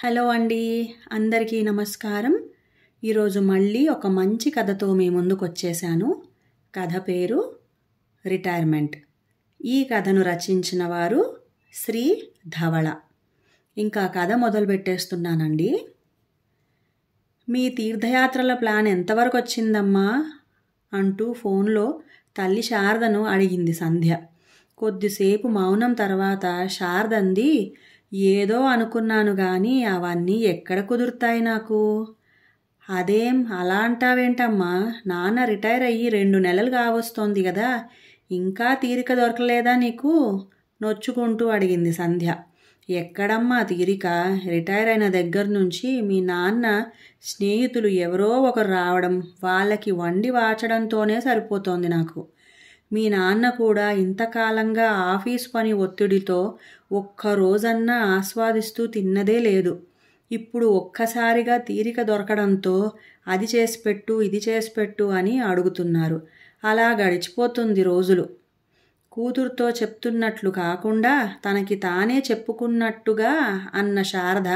Hello అండి, అందరికీ నమస్కారం. ఈరోజు మళ్ళీ ఒక మంచి కథతో మీ ముందుకు వచ్చేసాను. కథ పేరు రిటైర్మెంట్. ఈ కథను రచించిన వారు శ్రీ ధవళ. ఇంకా కథ మొదలు పెట్టేస్తున్నానండి. మీ తీర్థయాత్రల ప్లాన్ ఎంతవరకు వచ్చిందమ్మా అంటూ ఫోన్లో తల్లి శారదను అడిగింది సంధ్య. కొద్దిసేపు మౌనం తర్వాత శారదంది, ఏదో అనుకున్నాను కానీ అవన్నీ ఎక్కడ కుదురుతాయి నాకు. అదేం అలా అంటావేంటమ్మా, నాన్న రిటైర్ అయ్యి 2 నెలలు కావస్తోంది కదా, ఇంకా తీరిక దొరకలేదా నీకు నొచ్చుకుంటూ అడిగింది సంధ్య. ఎక్కడమ్మా తీరిక, రిటైర్ అయిన దగ్గర నుంచి మీ నాన్న స్నేహితులు ఎవరో ఒకరు రావడం, వాళ్ళకి వండి వాచడంతోనే సరిపోతోంది నాకు. మీ నాన్న కూడా ఇంతకాలంగా ఆఫీస్ పని ఒత్తిడితో ఒక్కరోజన్నా ఆస్వాదిస్తూ తిన్నదే లేదు. ఇప్పుడు ఒక్కసారిగా తీరిక దొరకడంతో అది చేసిపెట్టు ఇది చేసిపెట్టు అని అడుగుతున్నారు. అలా గడిచిపోతుంది రోజులు. కూతురుతో చెప్తున్నట్లు కాకుండా తనకి తానే చెప్పుకున్నట్టుగా అన్న శారద,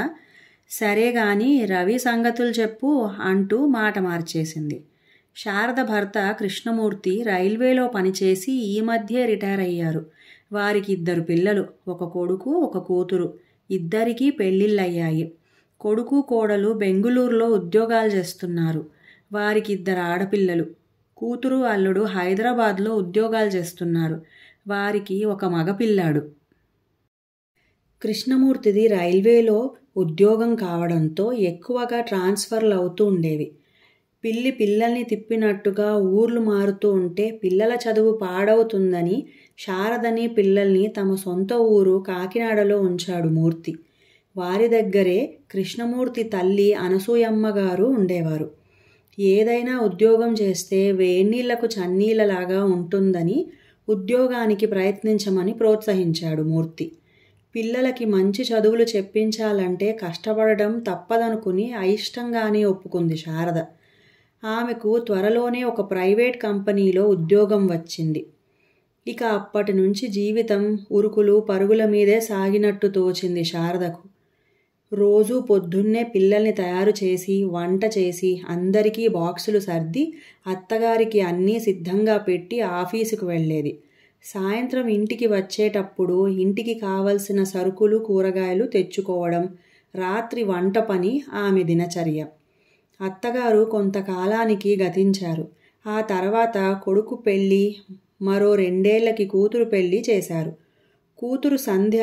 సరే గాని రవి సంగతులు చెప్పు అంటూ మాట మార్చేసింది. శారద భర్త కృష్ణమూర్తి రైల్వేలో పనిచేసి ఈ మధ్యే రిటైర్ అయ్యారు. వారికి 2 పిల్లలు, ఒక కొడుకు ఒక కూతురు. ఇద్దరికీ పెళ్ళిళ్ళయ్యాయి. కొడుకు కోడలు బెంగుళూరులో ఉద్యోగాలు చేస్తున్నారు. వారికి 2 ఆడపిల్లలు. కూతురు అల్లుడు హైదరాబాద్లో ఉద్యోగాలు చేస్తున్నారు. వారికి ఒక మగపిల్లాడు. కృష్ణమూర్తిది రైల్వేలో ఉద్యోగం కావడంతో ఎక్కువగా ట్రాన్స్ఫర్లు అవుతూ ఉండేవి. పిల్లల్ని తిప్పినట్టుగా ఊర్లు మారుతూ ఉంటే పిల్లల చదువు పాడవుతుందని శారదని పిల్లల్ని తమ సొంత ఊరు కాకినాడలో ఉంచాడు మూర్తి. వారి దగ్గరే కృష్ణమూర్తి తల్లి అనసూయమ్మ గారు ఉండేవారు. ఏదైనా ఉద్యోగం చేస్తే వేన్నీళ్లకు చన్నీళ్ళలాగా ఉంటుందని ఉద్యోగానికి ప్రయత్నించమని ప్రోత్సహించాడు మూర్తి. పిల్లలకి మంచి చదువులు చెప్పించాలంటే కష్టపడడం తప్పదనుకుని అయిష్టంగానే ఒప్పుకుంది శారద. ఆమెకు త్వరలోనే ఒక ప్రైవేట్ కంపెనీలో ఉద్యోగం వచ్చింది. ఇక అప్పటి నుంచి జీవితం ఉరుకులు పరుగుల మీదే సాగినట్టు తోచింది శారదకు. రోజూ పొద్దున్నే పిల్లల్ని తయారు చేసి వంట చేసి అందరికీ బాక్సులు సర్ది అత్తగారికి అన్నీ సిద్ధంగా పెట్టి ఆఫీసుకు వెళ్ళేది. సాయంత్రం ఇంటికి వచ్చేటప్పుడు ఇంటికి కావలసిన సరుకులు కూరగాయలు తెచ్చుకోవడం, రాత్రి వంట పని ఆమె దినచర్య. అత్తగారు కొంతకాలానికి గతించారు. ఆ తర్వాత కొడుకు పెళ్ళి, మరో 2 ఏళ్లకి కూతురు పెళ్ళి చేశారు. కూతురు సంధ్య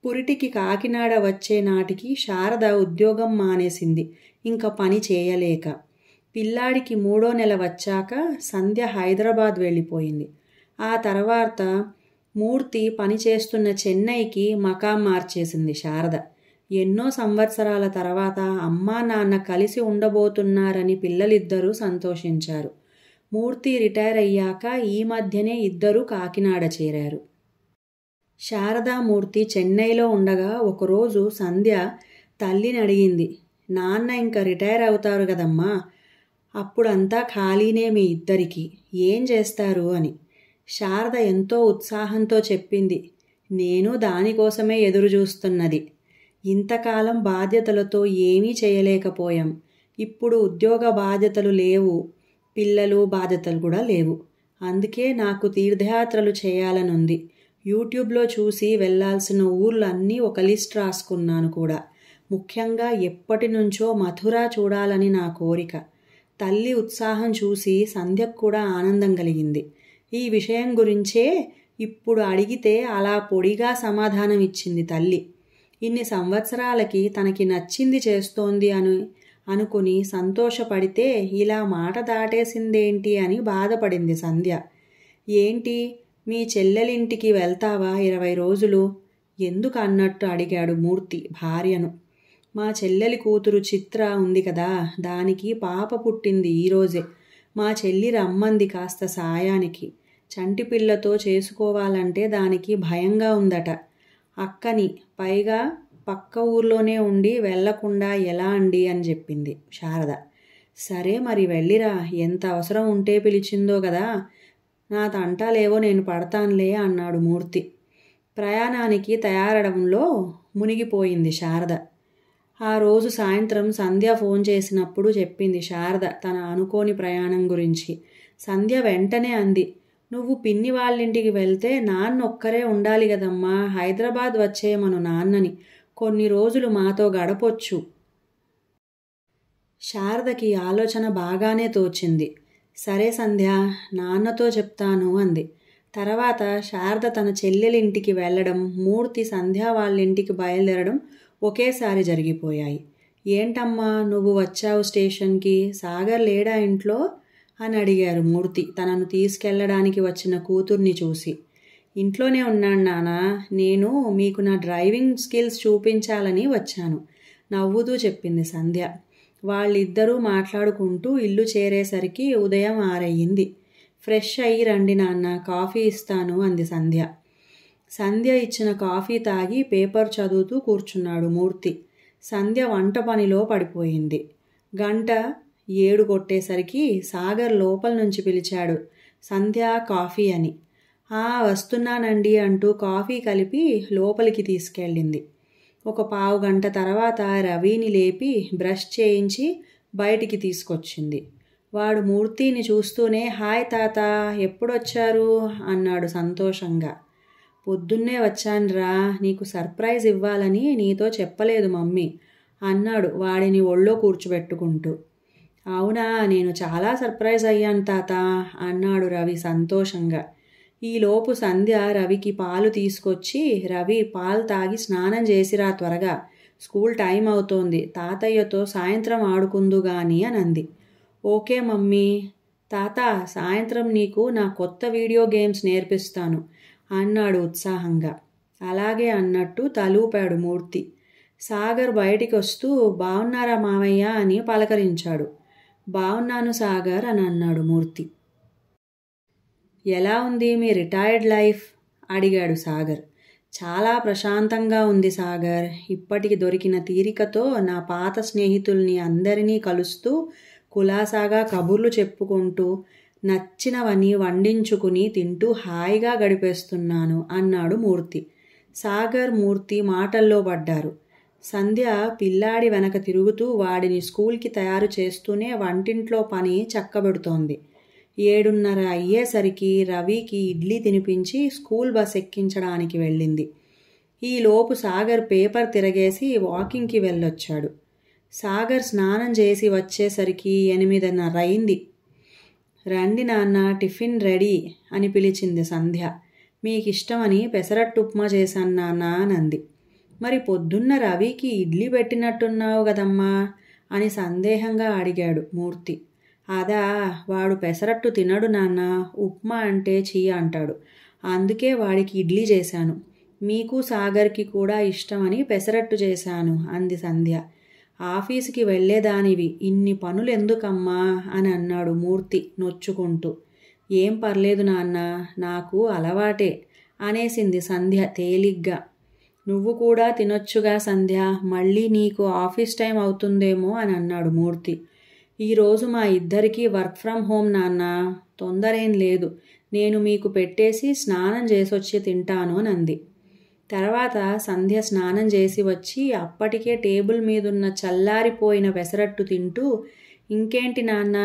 పురిటికి కాకినాడ వచ్చే నాటికి శారద ఉద్యోగం మానేసింది, ఇంకా పని చేయలేక. పిల్లాడికి 3వ నెల వచ్చాక సంధ్య హైదరాబాద్ వెళ్ళిపోయింది. ఆ తర్వాత మూర్తి పనిచేస్తున్న చెన్నైకి మకాం మార్చేసింది శారద. ఎన్నో సంవత్సరాల తర్వాత అమ్మా నాన్న కలిసి ఉండబోతున్నారని పిల్లలిద్దరూ సంతోషించారు. మూర్తి రిటైర్ అయ్యాక ఈ మధ్యనే ఇద్దరూ కాకినాడ చేరారు. శారదామూర్తి చెన్నైలో ఉండగా ఒకరోజు సంధ్య తల్లిని అడిగింది, నాన్న ఇంకా రిటైర్ అవుతారు కదమ్మా, అప్పుడంతా ఖాళీనే మీ ఇద్దరికి, ఏం చేస్తారు అని. శారద ఎంతో ఉత్సాహంతో చెప్పింది, నేను దానికోసమే ఎదురు చూస్తున్నది. ఇంతకాలం బాధ్యతలతో ఏమీ చేయలేకపోయాం. ఇప్పుడు ఉద్యోగ బాధ్యతలు లేవు, పిల్లలు బాధ్యతలు కూడా లేవు. అందుకే నాకు తీర్థయాత్రలు చేయాలనుంది. యూట్యూబ్లో చూసి వెళ్లాల్సిన ఊర్లు అన్నీ ఒక లిస్ట్ రాసుకున్నాను కూడా. ముఖ్యంగా ఎప్పటి నుంచో మథుర చూడాలని నా కోరిక. తల్లి ఉత్సాహం చూసి సంధ్యకు కూడా ఆనందం కలిగింది. ఈ విషయం గురించే ఇప్పుడు అడిగితే అలా పొడిగా సమాధానం ఇచ్చింది తల్లి. ఇన్ని సంవత్సరాలకి తనకి నచ్చింది చేస్తోంది అనుకుని సంతోషపడితే ఇలా మాట దాటేసిందేంటి అని బాధపడింది సంధ్య. ఏంటి, మీ చెల్లెలింటికి వెళ్తావా 20 రోజులు ఎందుకు అన్నట్టు అడిగాడు మూర్తి భార్యను. మా చెల్లెలి కూతురు చిత్ర ఉంది కదా, దానికి పాప పుట్టింది ఈరోజే. మా చెల్లి రమ్మంది కాస్త సాయానికి. చంటి పిల్లతో చేసుకోవాలంటే దానికి భయంగా ఉందట. అక్కని, పైగా పక్క ఊర్లోనే ఉండి వెళ్లకుండా ఎలా అండి అని చెప్పింది శారద. సరే మరి వెళ్ళిరా, ఎంత అవసరం ఉంటే పిలిచిందో కదా, నా తంటాలేవో నేను పడతానులే అన్నాడు మూర్తి. ప్రయాణానికి తయారవడంలో మునిగిపోయింది శారద. ఆ రోజు సాయంత్రం సంధ్య ఫోన్ చేసినప్పుడు చెప్పింది శారద తన అనుకోని ప్రయాణం గురించి. సంధ్య వెంటనే అంది, నువ్వు పిన్ని వాళ్ళింటికి వెళ్తే నాన్న ఒక్కరే ఉండాలి కదమ్మా, హైదరాబాద్ వచ్చేయమను నాన్నని, కొన్ని రోజులు మాతో గడపొచ్చు. శారదకి ఆలోచన బాగానే తోచింది. సరే సంధ్య, నాన్నతో చెప్తాను అంది. తర్వాత శారద తన చెల్లెలింటికి వెళ్ళడం, మూర్తి సంధ్య వాళ్ళింటికి బయలుదేరడం ఒకేసారి జరిగిపోయాయి. ఏంటమ్మా నువ్వు వచ్చావు స్టేషన్కి, సాగర్ లేడా ఇంట్లో అని అడిగారు మూర్తి తనను తీసుకెళ్లడానికి వచ్చిన కూతుర్ని చూసి. ఇంట్లోనే ఉన్నాను నానా, నేను మీకు నా డ్రైవింగ్ స్కిల్స్ చూపించాలని వచ్చాను నవ్వుతూ చెప్పింది సంధ్య. వాళ్ళిద్దరూ మాట్లాడుకుంటూ ఇల్లు చేరేసరికి ఉదయం 6 అయ్యింది. ఫ్రెష్ అయ్యి రండి నాన్న, కాఫీ ఇస్తాను అంది సంధ్య. సంధ్య ఇచ్చిన కాఫీ తాగి పేపర్ చదువుతూ కూర్చున్నాడు మూర్తి. సంధ్య వంట పనిలో పడిపోయింది. 7 కొట్టేసరికి సాగర్ లోపల నుంచి పిలిచాడు, సంధ్య కాఫీ అని. వస్తున్నానండి అంటూ కాఫీ కలిపి లోపలికి తీసుకెళ్ళింది. ఒక పావు గంట తర్వాత రవిని లేపి బ్రష్ చేయించి బయటికి తీసుకొచ్చింది. వాడు మూర్తిని చూస్తూనే హాయ్ తాత, ఎప్పుడొచ్చారు అన్నాడు సంతోషంగా. పొద్దున్నే వచ్చానురా, నీకు సర్ప్రైజ్ ఇవ్వాలని నీతో చెప్పలేదు మమ్మీ అన్నాడు వాడిని ఒళ్ళో కూర్చోబెట్టుకుంటూ. అవునా, నేను చాలా సర్ప్రైజ్ అయ్యాను తాత అన్నాడు రవి సంతోషంగా. ఈలోపు సంధ్య రవికి పాలు తీసుకొచ్చి, రవి పాలు తాగి స్నానం చేసిరా త్వరగా, స్కూల్ టైం అవుతోంది, తాతయ్యతో సాయంత్రం ఆడుకుందు గాని అని అంది. Okay mummy. తాత, సాయంత్రం నీకు నా కొత్త వీడియో గేమ్స్ నేర్పిస్తాను అన్నాడు ఉత్సాహంగా. అలాగే అన్నట్టు తలూపాడు మూర్తి. సాగర్ బయటికి వస్తూ బావున్నారా మామయ్య అని పలకరించాడు. బావున్నాను సాగర్ అని అన్నాడు మూర్తి. ఎలా ఉంది మీ రిటైర్డ్ లైఫ్ అడిగాడు సాగర్. చాలా ప్రశాంతంగా ఉంది సాగర్, ఇప్పటికి దొరికిన తీరికతో నా పాత స్నేహితుల్ని అందరినీ కలుస్తూ కులాసాగా కబుర్లు చెప్పుకుంటూ నచ్చినవని వండించుకుని తింటూ హాయిగా గడిపేస్తున్నాను అన్నాడు మూర్తి. సాగర్ మూర్తి మాటల్లో పడ్డారు. సంధ్య పిల్లాడి వెనక తిరుగుతూ వాడిని స్కూల్కి తయారు చేస్తూనే వంటింట్లో పని చక్కబెడుతోంది. 7:30 అయ్యేసరికి రవికి ఇడ్లీ తినిపించి స్కూల్ బస్ ఎక్కించడానికి వెళ్ళింది. ఈలోపు సాగర్ పేపర్ తిరగేసి వాకింగ్కి వెళ్ళొచ్చాడు. సాగర్ స్నానం చేసి వచ్చేసరికి 8:30 అయింది. రండి నాన్న, టిఫిన్ రెడీ అని పిలిచింది సంధ్య. మీకిష్టమని పెసరట్టు ఉప్మా చేశాను నాన్న అనంది. మరి పొద్దున్న రవికి ఇడ్లీ పెట్టినట్టున్నావు కదమ్మా అని సందేహంగా అడిగాడు మూర్తి. అదా, వాడు పెసరట్టు తినడు నాన్న, ఉప్మా అంటే చీ అంటాడు, అందుకే వాడికి ఇడ్లీ చేశాను. మీకు సాగర్కి కూడా ఇష్టమని పెసరట్టు చేశాను అంది సంధ్య. ఆఫీసుకి వెళ్ళేదానివి, ఇన్ని పనులు ఎందుకమ్మా అని అన్నాడు మూర్తి నొచ్చుకుంటూ. ఏం పర్లేదు నాన్న, నాకు అలవాటే అనేసింది సంధ్య తేలిగ్గా. నువ్వు కూడా తినొచ్చుగా సంధ్య, మళ్ళీ నీకు ఆఫీస్ టైం అవుతుందేమో అని అన్నాడు మూర్తి. ఈరోజు మా ఇద్దరికీ వర్క్ ఫ్రమ్ హోమ్ నాన్న, తొందరేం లేదు, నేను మీకు పెట్టేసి స్నానం చేసొచ్చి తింటాను అని అంది. తర్వాత సంధ్య స్నానం చేసి వచ్చి అప్పటికే టేబుల్ మీదున్న చల్లారిపోయిన పెసరట్టు తింటూ, ఇంకేంటి నాన్న,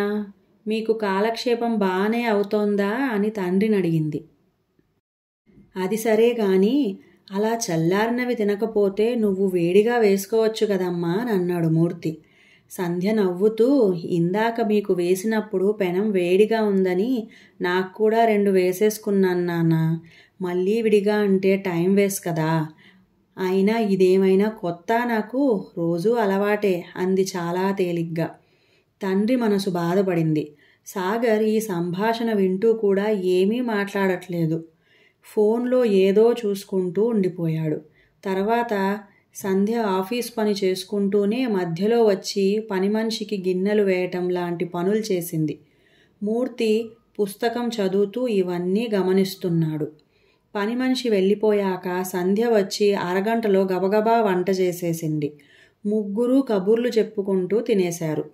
మీకు కాలక్షేపం బాగానే అవుతోందా అని తండ్రిని అడిగింది. అది సరే గాని అలా చల్లారినవి తినకపోతే నువ్వు వేడిగా వేసుకోవచ్చు కదమ్మా అని అన్నాడు మూర్తి. సంధ్య నవ్వుతూ, ఇందాక మీకు వేసినప్పుడు పెనం వేడిగా ఉందని నాకు కూడా 2 వేసేసుకున్నాను నాన్న, మళ్ళీ విడిగా అంటే టైం వేస్ట్ కదా, అయినా ఇదేమైనా కొత్త, నాకు రోజూ అలవాటే అంది చాలా తేలిగ్గా. తండ్రి మనసు బాధపడింది. సాగర్ ఈ సంభాషణ వింటూ కూడా ఏమీ మాట్లాడట్లేదు. ఫోన్లో ఏదో చూసుకుంటూ ఉండిపోయాడు. తర్వాత సంధ్య ఆఫీస్ పని చేసుకుంటూనే మధ్యలో వచ్చి పని మనిషికి గిన్నెలు వేయటం లాంటి పనులు చేసింది. మూర్తి పుస్తకం చదువుతూ ఇవన్నీ గమనిస్తున్నాడు. పని మనిషి వెళ్ళిపోయాక సంధ్య వచ్చి అరగంటలో గబగబా వంట చేసేసింది. ముగ్గురు కబుర్లు చెప్పుకుంటూ తినేశారు.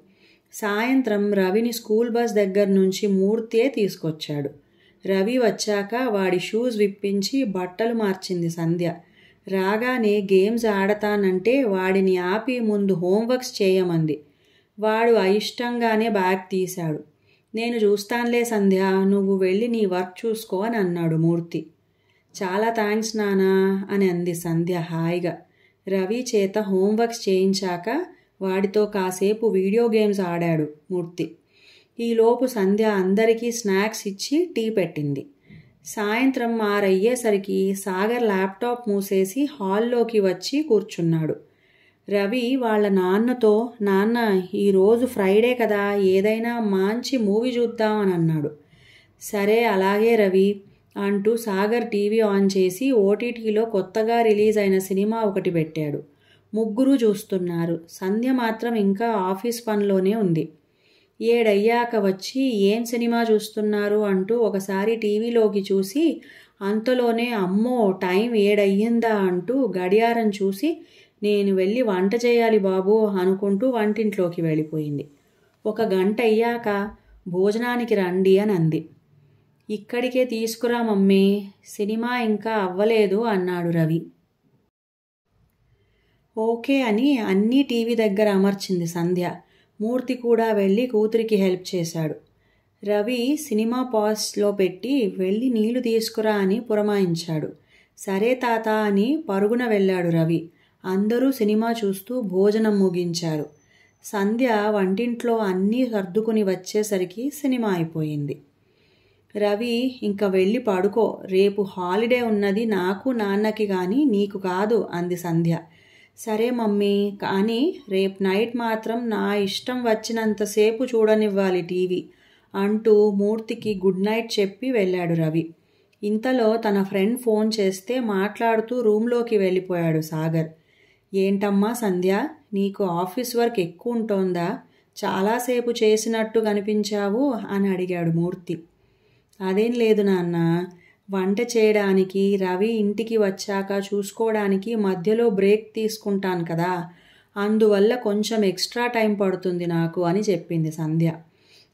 సాయంత్రం రవిని స్కూల్ బస్ దగ్గర నుంచి మూర్తియే తీసుకొచ్చాడు. రవి వచ్చాక వాడి షూస్ విప్పించి బట్టలు మార్చింది సంధ్య. రాగానే గేమ్స్ ఆడతానంటే వాడిని ఆపి ముందు హోంవర్క్స్ చేయమంది. వాడు అయిష్టంగానే బ్యాగ్ తీశాడు. నేను చూస్తానులే సంధ్య, నువ్వు వెళ్ళి నీ వర్క్ చూసుకో అని అన్నాడు మూర్తి. చాలా థ్యాంక్స్ నానా అని అంది సంధ్య హాయిగా. రవి చేత హోంవర్క్స్ చేయించాక వాడితో కాసేపు వీడియో గేమ్స్ ఆడాడు మూర్తి. ఈలోపు సంధ్య అందరికీ స్నాక్స్ ఇచ్చి టీ పెట్టింది. సాయంత్రం 6 అయ్యేసరికి సాగర్ ల్యాప్టాప్ మూసేసి హాల్లోకి వచ్చి కూర్చున్నాడు. రవి వాళ్ళ నాన్నతో, నాన్న ఈరోజు ఫ్రైడే కదా, ఏదైనా మంచి మూవీ చూద్దాం అని అన్నాడు. సరే అలాగే రవి అంటూ సాగర్ టీవీ ఆన్ చేసి ఓటీటీలో కొత్తగా రిలీజ్ అయిన సినిమా ఒకటి పెట్టాడు. ముగ్గురు చూస్తున్నారు. సంధ్య మాత్రం ఇంకా ఆఫీస్ పనిలోనే ఉంది. 7 అయ్యాక వచ్చి ఏం సినిమా చూస్తున్నారు అంటూ ఒకసారి టీవీలోకి చూసి అంతలోనే అమ్మో టైం 7 అయ్యిందా అంటూ గడియారం చూసి నేను వెళ్ళి వంట చేయాలి బాబు అనుకుంటూ వంటింట్లోకి వెళ్ళిపోయింది. 1 గంట అయ్యాక భోజనానికి రండి అని అంది. ఇక్కడికే తీసుకురా మమ్మీ, సినిమా ఇంకా అవ్వలేదు అన్నాడు రవి. ఓకే అని అన్నీ టీవీ దగ్గర అమర్చింది సంధ్య. మూర్తి కూడా వెళ్ళి కూతురికి హెల్ప్ చేశాడు. రవి సినిమా పాజ్లో పెట్టి వెళ్ళి నీళ్లు తీసుకురా అని పురమాయించాడు. సరే తాత అని పరుగున వెళ్ళాడు రవి. అందరూ సినిమా చూస్తూ భోజనం ముగించారు. సంధ్య వంటింట్లో అన్నీ సర్దుకుని వచ్చేసరికి సినిమా అయిపోయింది. రవి ఇంకా వెళ్ళి పడుకో, రేపు హాలిడే ఉన్నది నాకు నాన్నకి కానీ నీకు కాదు అంది సంధ్య. సరే మమ్మీ, కానీ రేపు నైట్ మాత్రం నా ఇష్టం వచ్చినంతసేపు చూడనివ్వాలి టీవీ అంటూ మూర్తికి గుడ్ నైట్ చెప్పి వెళ్ళాడు రవి. ఇంతలో తన ఫ్రెండ్ ఫోన్ చేస్తే మాట్లాడుతూ రూమ్లోకి వెళ్ళిపోయాడు సాగర్. ఏంటమ్మా సంధ్య, నీకు ఆఫీస్ వర్క్ ఎక్కువ ఉంటోందా? చాలాసేపు చేసినట్టు కనిపించావు అని అడిగాడు మూర్తి. అదేం లేదు నాన్న, వంట చేయడానికి రవి ఇంటికి వచ్చాక చూసుకోవడానికి మధ్యలో బ్రేక్ తీసుకుంటాను కదా, అందువల్ల కొంచెం ఎక్స్ట్రా టైం పడుతుంది నాకు అని చెప్పింది సంధ్య.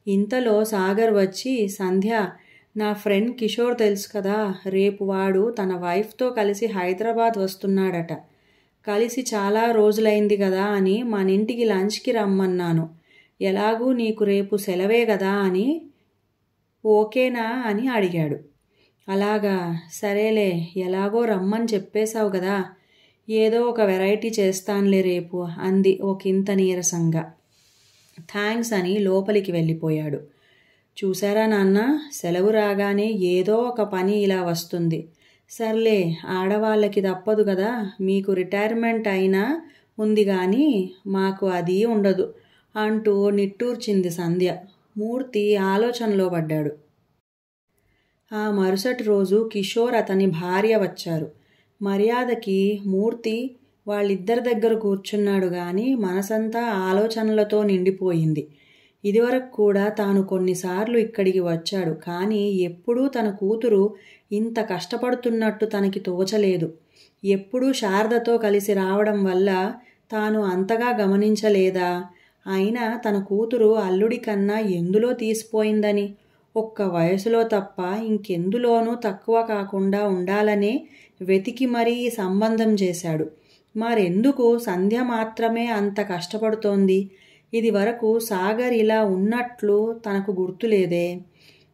ఇంతలో సాగర్ వచ్చి, సంధ్య నా ఫ్రెండ్ కిషోర్ తెలుసు కదా, రేపు వాడు తన వైఫ్తో కలిసి హైదరాబాద్ వస్తున్నాడట. కలిసి చాలా రోజులైంది కదా అని మన ఇంటికి లంచ్కి రమ్మన్నాను. ఎలాగూ నీకు రేపు సెలవే కదా అని ఓకేనా అని అడిగాడు. అలాగా, సరేలే, ఎలాగో రమ్మని చెప్పేశావు కదా, ఏదో ఒక వెరైటీ చేస్తానులే రేపు అంది ఒకంత నీరసంగా. థ్యాంక్స్ అని లోపలికి వెళ్ళిపోయాడు. చూసారా నాన్న, సెలవు రాగానే ఏదో ఒక పని ఇలా వస్తుంది. సర్లే, ఆడవాళ్ళకి తప్పదు కదా, మీకు రిటైర్మెంట్ అయినా ఉంది కానీ మాకు అది ఉండదు అంటూ నిట్టూర్చింది సంధ్య. మూర్తి ఆలోచనలో పడ్డాడు. ఆ మరుసటి రోజు కిషోర్ అతని భార్య వచ్చారు. మర్యాదకి మూర్తి వాళ్ళిద్దరి దగ్గర కూర్చున్నాడు కానీ మనసంతా ఆలోచనలతో నిండిపోయింది. ఇదివరకు కూడా తాను కొన్నిసార్లు ఇక్కడికి వచ్చాడు కానీ ఎప్పుడూ తన కూతురు ఇంత కష్టపడుతున్నట్టు తనకి తోచలేదు. ఎప్పుడూ శారదతో కలిసి రావడం వల్ల తాను అంతగా గమనించలేదా? అయినా తన కూతురు అల్లుడి కన్నా ఎందులో తీసిపోయిందని, ఒక్క వయసులో తప్ప ఇంకెందులోనూ తక్కువ కాకుండా ఉండాలనే వెతికి మరీ ఈ సంబంధం చేశాడు. మరెందుకు సంధ్య మాత్రమే అంత కష్టపడుతోంది? ఇది వరకు సాగర్ ఇలా ఉన్నట్లు తనకు గుర్తులేదే.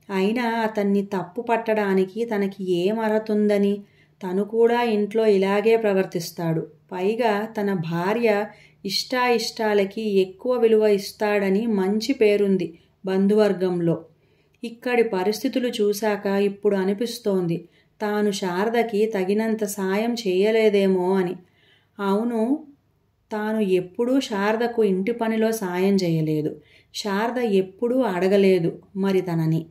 అయినా అతన్ని తప్పు పట్టడానికి తనకి ఏం అర్హతుందని? తను కూడా ఇంట్లో ఇలాగే ప్రవర్తిస్తాడు. పైగా తన భార్య ఇష్టాయిష్టాలకి ఎక్కువ విలువ ఇస్తాడని మంచి పేరుంది బంధువర్గంలో. ఇక్కడి పరిస్థితులు చూశాక ఇప్పుడు అనిపిస్తోంది తాను శారదకి తగినంత సాయం చేయలేదేమో అని. అవును, తాను ఎప్పుడూ శారదకు ఇంటి పనిలో సాయం చేయలేదు. శారద ఎప్పుడూ అడగలేదు మరి తనని.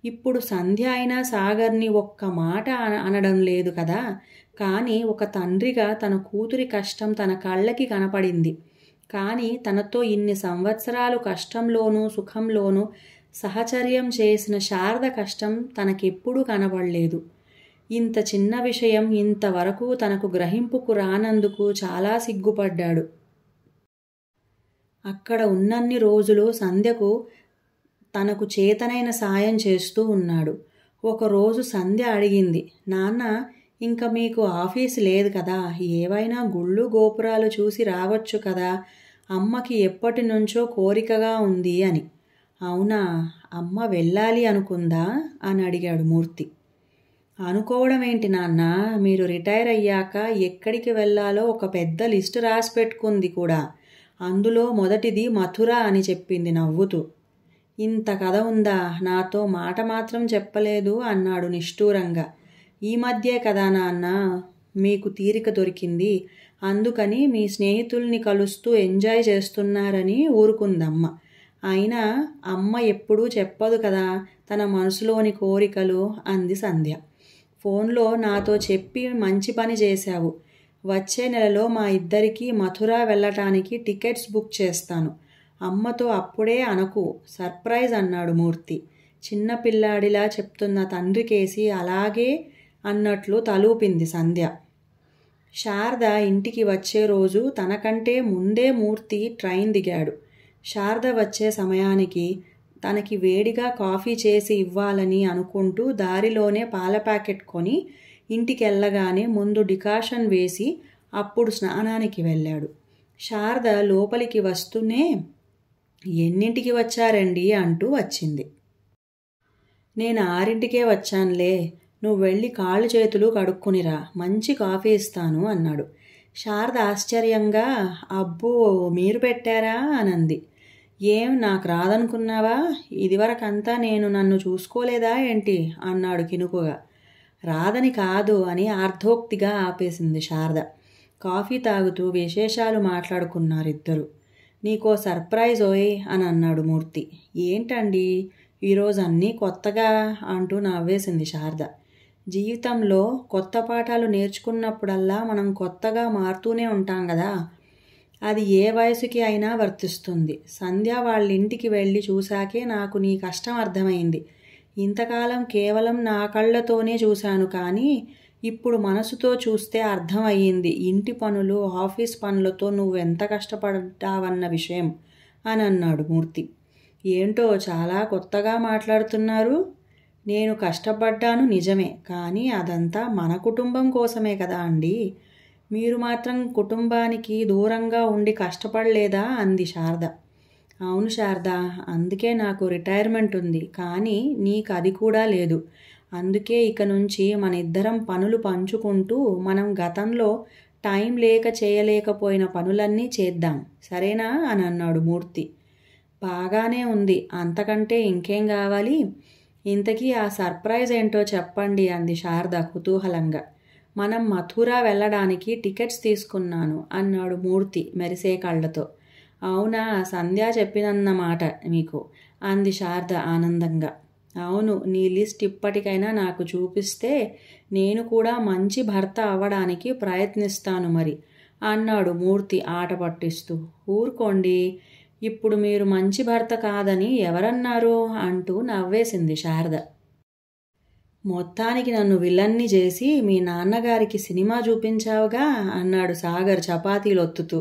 ఇప్పుడు సంధ్య అయినా సాగర్ని ఒక్క మాట అనడం లేదు కదా. కానీ ఒక తండ్రిగా తన కూతురి కష్టం తన కళ్ళకి కనపడింది. కానీ తనతో ఇన్ని సంవత్సరాలు కష్టంలోనూ సుఖంలోనూ సహచర్యం చేసిన శారద కష్టం తనకెప్పుడూ కనబడలేదు. ఇంత చిన్న విషయం ఇంతవరకు తనకు గ్రహింపుకు రానందుకు చాలా సిగ్గుపడ్డాడు. అక్కడ ఉన్నన్ని రోజులు సంధ్యకు తనకు చేతనైన సాయం చేస్తూ ఉన్నాడు. ఒకరోజు సంధ్య అడిగింది, నాన్న ఇంక మీకు ఆఫీస్ లేదు కదా, ఏవైనా గుళ్ళు గోపురాలు చూసి రావచ్చు కదా, అమ్మకి ఎప్పటి నుంచో కోరికగా ఉంది అని. అవునా, అమ్మ వెళ్ళాలి అనుకుందా అని అడిగాడు మూర్తి. అనుకోవడం ఏంటి నాన్న, మీరు రిటైర్ అయ్యాక ఎక్కడికి వెళ్ళాలో ఒక పెద్ద లిస్టు రాసి పెట్టుకుంది కూడా. అందులో మొదటిది మథుర అని చెప్పింది నవ్వుతూ. ఇంత కథ ఉందా, నాతో మాట మాత్రం చెప్పలేదు అన్నాడు నిష్ఠూరంగా. ఈ మధ్యే కదా నాన్న మీకు తీరిక దొరికింది, అందుకని మీ స్నేహితుల్ని కలుస్తూ ఎంజాయ్ చేస్తున్నారని ఊరుకుందమ్మ. అయినా అమ్మ ఎప్పుడూ చెప్పదు కదా తన మనసులోని కోరికలు అంది సంధ్య. ఫోన్లో నాతో చెప్పి మంచి పని చేశావు. వచ్చే నెలలో మా ఇద్దరికీ మథుర వెళ్ళటానికి టికెట్స్ బుక్ చేస్తాను. అమ్మతో అప్పుడే అనకు, సర్ప్రైజ్ అన్నాడు మూర్తి. చిన్నపిల్లాడిలా చెప్తున్న తండ్రికేసి అలాగే అన్నట్లు తలూపింది సంధ్య. శారద ఇంటికి వచ్చే రోజు తనకంటే ముందే మూర్తి ట్రైన్ దిగాడు. శారద వచ్చే సమయానికి తనకి వేడిగా కాఫీ చేసి ఇవ్వాలని అనుకుంటూ దారిలోనే పాల ప్యాకెట్ కొని ఇంటికెళ్ళగానే ముందు డికాషన్ వేసి అప్పుడు స్నానానికి వెళ్ళాడు. శారద లోపలికి వస్తూనే ఎన్నింటికి వచ్చారండి అంటూ వచ్చింది. నేను 6ంటికే వచ్చానులే, నువ్వు వెళ్ళి కాళ్ళు చేతులు కడుక్కునిరా, మంచి కాఫీ ఇస్తాను అన్నాడు. శారద ఆశ్చర్యంగా అబ్బో మీరు పెట్టారా అనంది. ఏం నాకు రాదనుకున్నావా, ఇదివరకంతా నేను నన్ను చూసుకోలేదా ఏంటి అన్నాడు కినుకుగా. రాదని కాదు అని అర్ధోక్తిగా ఆపేసింది శారద. కాఫీ తాగుతూ విశేషాలు మాట్లాడుకున్నారిద్దరు. నీకో సర్ప్రైజ్ ఓయ్ అని అన్నాడు మూర్తి. ఏంటండి ఈరోజు అన్నీ కొత్తగా అంటూ నవ్వేసింది శారద. జీవితంలో కొత్త పాఠాలు నేర్చుకున్నప్పుడల్లా మనం కొత్తగా మారుతూనే ఉంటాం కదా, అది ఏ వయసుకి అయినా వర్తిస్తుంది. సంధ్య వాళ్ళ ఇంటికి వెళ్ళి చూశాకే నాకు నీ కష్టం అర్థమైంది. ఇంతకాలం కేవలం నా కళ్ళతోనే చూశాను, కానీ ఇప్పుడు మనసుతో చూస్తే అర్థం అయ్యింది ఇంటి పనులు ఆఫీస్ పనులతో నువ్వెంత కష్టపడ్డావన్న విషయం అని అన్నాడు మూర్తి. ఏంటో చాలా కొత్తగా మాట్లాడుతున్నారు. నేను కష్టపడ్డాను నిజమే, కానీ అదంతా మన కుటుంబం కోసమే కదా అండి. మీరు మాత్రం కుటుంబానికి దూరంగా ఉండి కష్టపడలేదా అంది శారద. అవును శారద, అందుకే నాకు రిటైర్మెంట్ ఉంది, కానీ నీకు అది కూడా లేదు. అందుకే ఇక నుంచి మన ఇద్దరం పనులు పంచుకుంటూ మనం గతంలో టైం లేక చేయలేకపోయిన పనులన్నీ చేద్దాం, సరేనా అని అన్నాడు మూర్తి. బాగానే ఉంది, అంతకంటే ఇంకేం కావాలి. ఇంతకీ ఆ సర్ప్రైజ్ ఏంటో చెప్పండి అంది శారద కుతూహలంగా. మనం మథుర వెళ్ళడానికి టికెట్స్ తీసుకున్నాను అన్నాడు మూర్తి మెరిసే కళ్ళతో. అవునా, సంధ్య చెప్పినన్నమాట మీకు అంది శారద ఆనందంగా. అవును, నీ లిస్ట్ ఇప్పటికైనా నాకు చూపిస్తే నేను కూడా మంచి భర్త అవ్వడానికి ప్రయత్నిస్తాను మరి అన్నాడు మూర్తి ఆట పట్టిస్తూ. ఊరుకోండి, ఇప్పుడు మీరు మంచి భర్త కాదని ఎవరన్నారు అంటూ నవ్వేసింది శారద. మొత్తానికి నన్ను విలన్ని చేసి మీ నాన్నగారికి సినిమా చూపించావుగా అన్నాడు సాగర్ చపాతీలొత్తుతూ.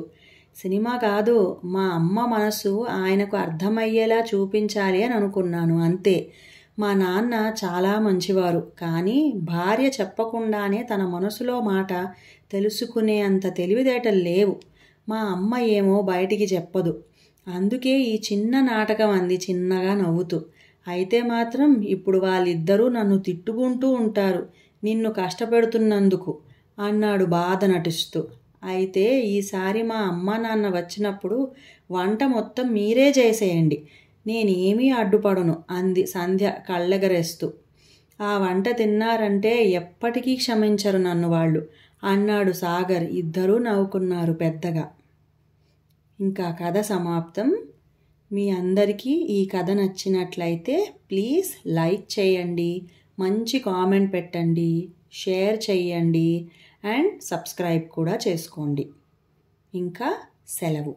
సినిమా కాదు, మా అమ్మ మనసు ఆయనకు అర్థమయ్యేలా చూపించాలి అని అనుకున్నాను అంతే. మా నాన్న చాలా మంచివారు, కానీ భార్య చెప్పకుండానే తన మనసులో మాట తెలుసుకునే అంత తెలివితేటలు లేవు. మా అమ్మ ఏమో బయటికి చెప్పదు, అందుకే ఈ చిన్న నాటకం అంది చిన్నగా నవ్వుతూ. అయితే మాత్రం ఇప్పుడు వాళ్ళిద్దరూ నన్ను తిట్టుకుంటూ ఉంటారు నిన్ను కష్టపెడుతున్నందుకు అన్నాడు బాధ నటిస్తూ. అయితే ఈసారి మా అమ్మ నాన్న వచ్చినప్పుడు వంట మొత్తం మీరే చేసేయండి, నేనేమీ అడ్డుపడను అంది సంధ్య కళ్ళెగరేస్తూ. ఆ వంట తిన్నారంటే ఎప్పటికీ క్షమించరు నన్ను వాళ్ళు అన్నాడు సాగర్. ఇద్దరూ నవ్వుకున్నారు పెద్దగా. ఇంకా కథ సమాప్తం. మీ అందరికీ ఈ కథ నచ్చినట్లయితే ప్లీజ్ లైక్ చేయండి, మంచి కామెంట్ పెట్టండి, షేర్ చేయండి అండ్ సబ్స్క్రైబ్ కూడా చేసుకోండి. ఇంకా సెలవు.